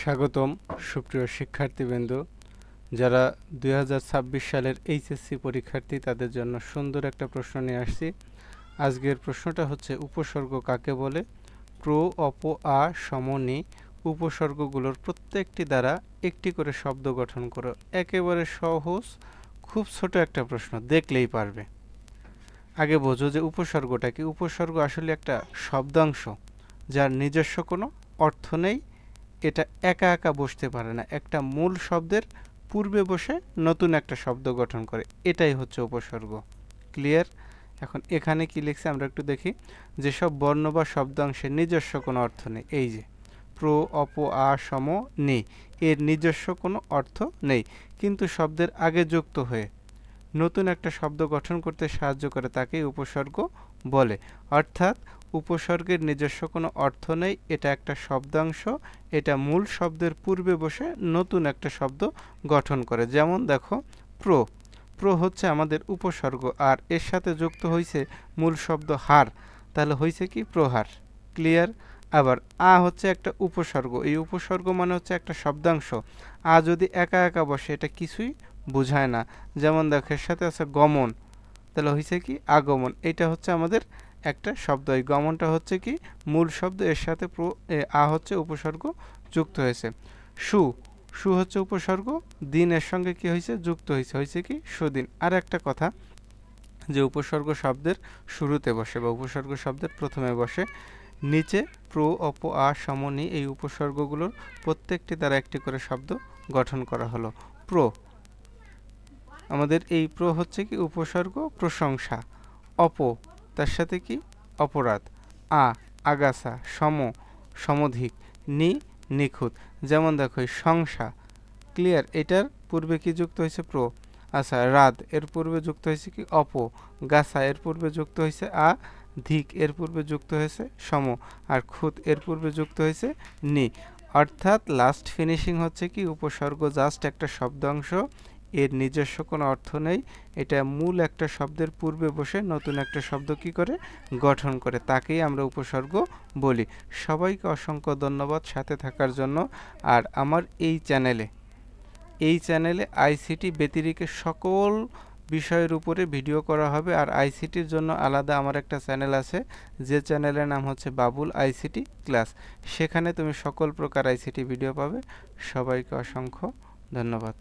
স্বাগতম সুপ্রিয় শিক্ষার্থীবৃন্দ, যারা 2026 সালের এইচএসসি পরীক্ষার্থী তাদের জন্য সুন্দর একটা প্রশ্ন নিয়ে আসছি। আজকের প্রশ্নটা হচ্ছে উপসর্গ কাকে বলে। প্র, অপ, আ, সম, নি উপসর্গগুলোর প্রত্যেকটি দ্বারা একটি করে শব্দ গঠন করো। একেবারে সহজ, খুব ছোট একটা প্রশ্ন, দেখলেই পারবে। আগে বোঝো যে উপসর্গটা কি। উপসর্গ আসলে একটা শব্দাংশ যার নিজস্ব কোনো অর্থ নেই। এটা একা একা বসতে পারে না, একটা মূল শব্দের পূর্বে বসে নতুন একটা শব্দ গঠন করে, এটাই হচ্ছে উপসর্গ। ক্লিয়ার? এখন এখানে কি লিখছে আমরা একটু দেখি। যেসব বর্ণ বা শব্দাংশের নিজস্ব কোনো অর্থ নেই, এই যে প্র, অপ, আ, সম, নি, এর নিজস্ব কোনো অর্থ নেই, কিন্তু শব্দের আগে যুক্ত হয়ে নতুন একটা শব্দ গঠন করতে সাহায্য করে, তাকেই উপসর্গ বলে। অর্থাৎ উপসর্গের নিজস্ব কোনো অর্থ নেই, এটা একটা শব্দাংশ, এটা মূল শব্দের পূর্বে বসে নতুন একটা শব্দ গঠন করে। যেমন দেখো, প্র, প্র হচ্ছে আমাদের উপসর্গ, আর এর সাথে যুক্ত হয়েছে মূল শব্দ হার, তাহলে হয়েছে কি প্রহার। ক্লিয়ার? আবার আ হচ্ছে একটা উপসর্গ, এই উপসর্গ মানে হচ্ছে একটা শব্দাংশ। আ যদি একা একা বসে এটা কিছুই বোঝায় না। যেমন দেখো, এর সাথে আছে গমন, তাহলে হয়েছে কি আগমন। এটা হচ্ছে আমাদের একটা শব্দ, এই গমনটা হচ্ছে কি মূল শব্দ, এর সাথে আ হচ্ছে উপসর্গ যুক্ত হয়েছে। সু, সু হচ্ছে উপসর্গ, দিন এর সঙ্গে কি হয়েছে যুক্ত হয়েছে, হয়েছে কি সুদিন। আর একটা কথা, যে উপসর্গ শব্দের শুরুতে বসে বা উপসর্গ শব্দের প্রথমে বসে। নিচে প্র, অপ, আ, সম, নি এই উপসর্গগুলোর প্রত্যেকটি দ্বারা একটি করে শব্দ গঠন করা হলো। প্র, আমাদের এই প্র হচ্ছে কি উপসর্গ প্রশংসা। অপ, তার সাথে কি অপরাধ। আ, আগাছা। সম, সমধিক। নি, নিখুঁত। যেমন দেখো, সংসা। ক্লিয়ার? এটার পূর্বে কি যুক্ত হয়েছে প্র। আচ্ছা, রাত এর পূর্বে যুক্ত হয়েছে কি অপ। গাছা এর পূর্বে যুক্ত হয়েছে আ। ধিক এর পূর্বে যুক্ত হয়েছে সম। আর খুত এর পূর্বে যুক্ত হয়েছে নি। অর্থাৎ লাস্ট ফিনিশিং হচ্ছে কি উপসর্গ জাস্ট একটা শব্দাংশ, এর নিজস্ব কোনো অর্থ নেই, এটা মূল একটা শব্দের পূর্বে বসে নতুন একটা শব্দ কি করে গঠন করে, তাকেই আমরা উপসর্গ বলি। সবাইকে অসংখ্য ধন্যবাদ সাথে থাকার জন্য। আর আমার এই চ্যানেলে আইসিটি ব্যতিরিক্ত সকল বিষয়ের উপরে ভিডিও করা হবে। আর আইসিটির জন্য আলাদা আমার একটা চ্যানেল আছে, যে চ্যানেলের নাম হচ্ছে বাবুল আইসিটি ক্লাস। সেখানে তুমি সকল প্রকার আইসিটি ভিডিও পাবে। সবাইকে অসংখ্য ধন্যবাদ।